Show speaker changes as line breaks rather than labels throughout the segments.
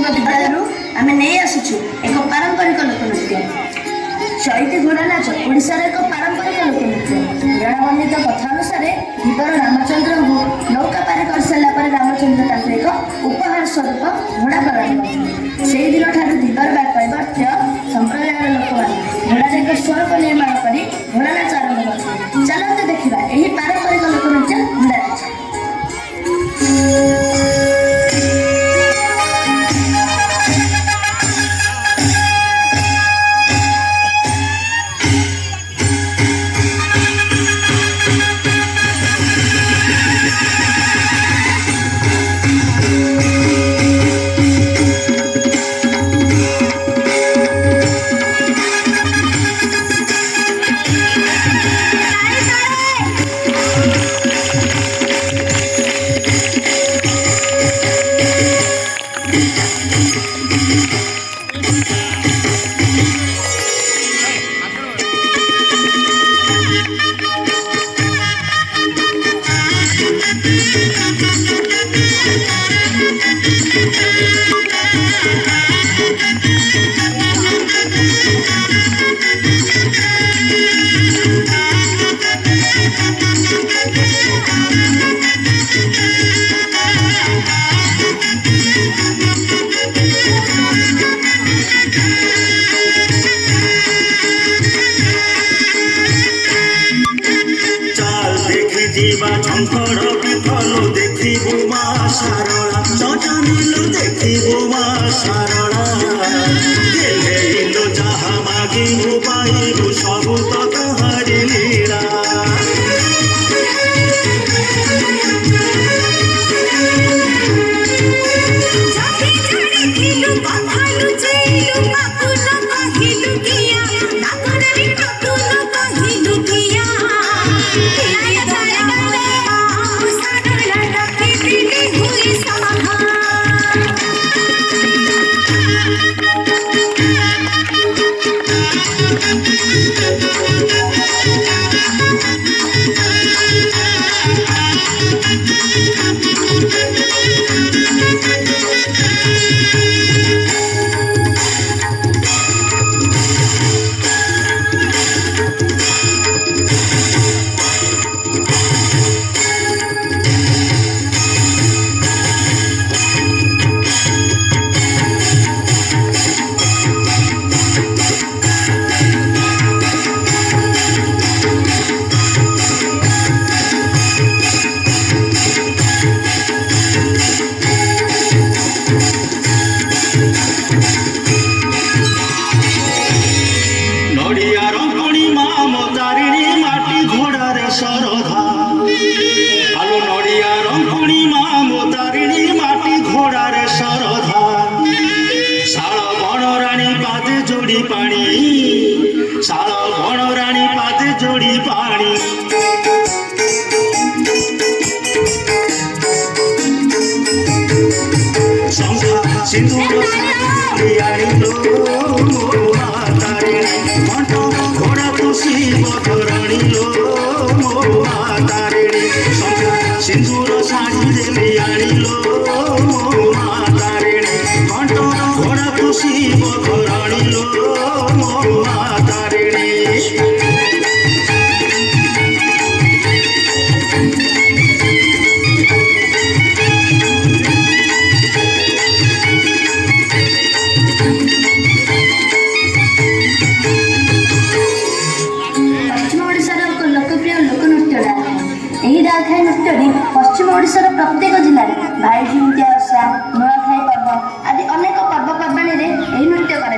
प्राथमिक विद्यालय आम नहीं आसुचु एक पारंपरिक लोकनृत्य चैती घोड़ा नाच ओडिशार एक पारंपरिक लोकनृत्य। गणवर्णित कथा अनुसार धीवर रामचंद्र को नौका पार कर सारा पर रामचंद्र एक उपहार स्वरूप घोड़ा प्रदान करते। से दिन ठार धीवर कैवर्त्य संप्रदायर लोक मैंने घोड़ार एक स्वरूप निर्माण कर घोड़ा नाच आरंभ करते। चलते देखा यही पारंपरिक लोकनृत्य घोड़ा नाच।
झंकर विफल देखिबु मा सारला चचनिलो देखिबु मा सारला गेलेलो जहा मागिबु पाइबु सबु त तोहारी लीला। सिंदूर साड़ी देली आनिलो मो तारिणी कंठ घोड़ा खुशी बघराणिलो मो तारिणी।
पश्चिम ओडिशार प्रत्येक जिले में भाई झुंटिया ओषा नुआखाई पर्व आदि अनेक पर्वपर्वाणी यही नृत्य कर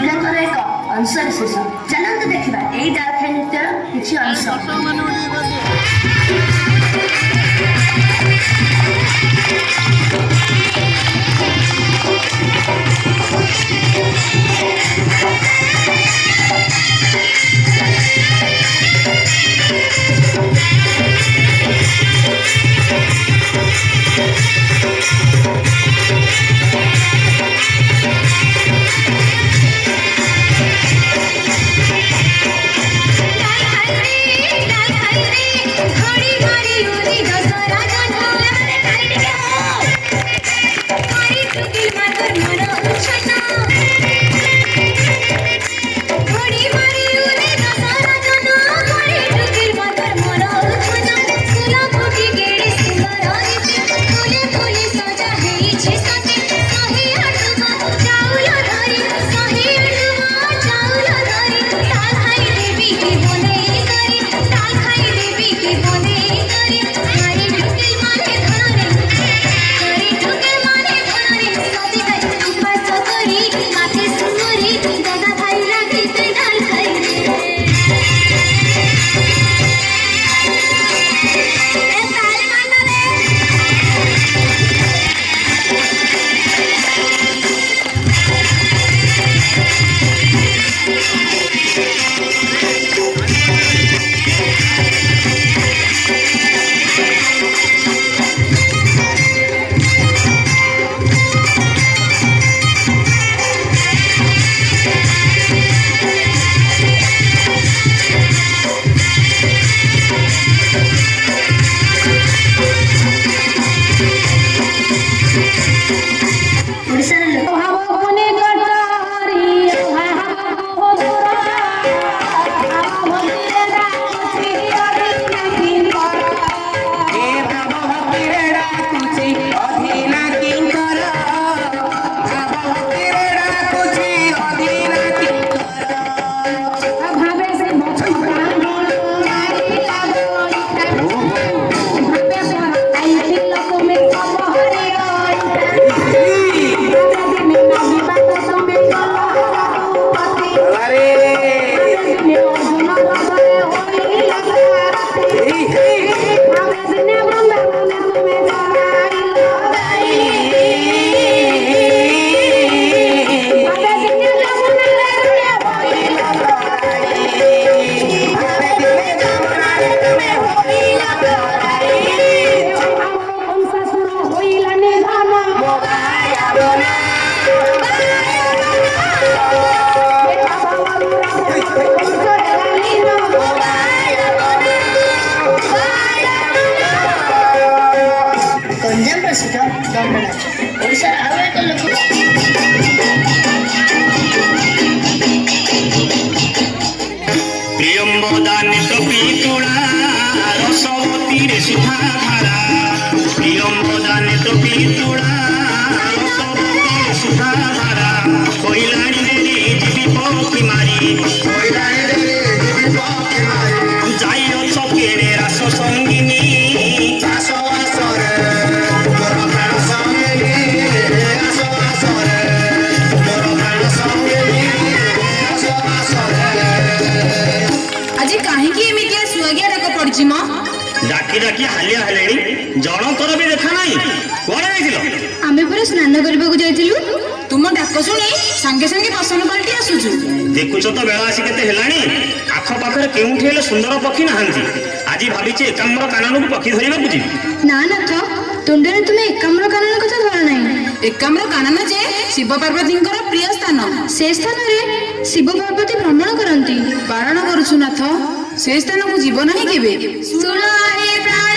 दुर्गा एक अंश विशेष। चलते देखा यही डालखाई नृत्यर किसी अंश। ଗଞ୍ଜାମ ପ୍ରସିଦ୍ଧ ଦଣ୍ଡନାଚ ଓଡ଼ିଶାର ଆଉ ଏକ ଲୋକ
প্রিয়ম্বদানিত পিতুড়া রসবতীরে সুধাধারা প্রিয়ম্বদানিত পিতুড়া রসবতীরে সুধাধারা কইলাণী রে জীবি পক্ষী মারি যাইও চকেরে রাস সঙ্গিনী
ଆଜି କାହିଁକି ଏମିତିଆ ସୁଆଗିଆ ଡାକ ପଡିଛି ମ?
ডাকি ডাকি হালিয়া হেলেଣି ଜଣଙ୍କର ବି ଦେଖା ନାହିଁ କୁଆଡ଼େ ଯାଇଥିଲ?
ଆମେ ପୁରା ସ୍ନାନ କରିବାକୁ ଯାଇଥିଲୁ। ତୁମ ଡାକ ଶୁଣି ସାଙ୍ଗେ ସାଙ୍ଗେ ବସନ ପାଲଟି ଆସୁଛୁ।
ଦେଖୁଛ ତ ବେଳ ଆସି କେତେ ହେଲାଣି ଆଖପାଖରେ କେଉଁଠି ହେଲେ ସୁନ୍ଦର ପକ୍ଷୀ ନାହାନ୍ତି। ଆଜି ଭାବିଛି ଏକାମ୍ର କାନନକୁ ପକ୍ଷୀ ଧରିବାକୁ ଯିବି।
ନା ନାଥ, ତୁଣ୍ଡରେ ତୁମେ ଏକାମ୍ର କାନନ କଥା ଧର ନାହିଁ। ଏକାମ୍ର କାନନ ଯେ ଶିବ ପାର୍ବତୀଙ୍କର ପ୍ରିୟ ସ୍ଥାନ। ସେ ସ୍ଥାନରେ ଶିବ ପାର୍ବତୀ ଭ୍ରମଣ କରନ୍ତି। ବାରଣ କରୁଛୁ ନାଥ, ସେ ସ୍ଥାନକୁ ଯିବ ନାହିଁ କେବେ। ଶୁଣ ହେ ପ୍ରାଣ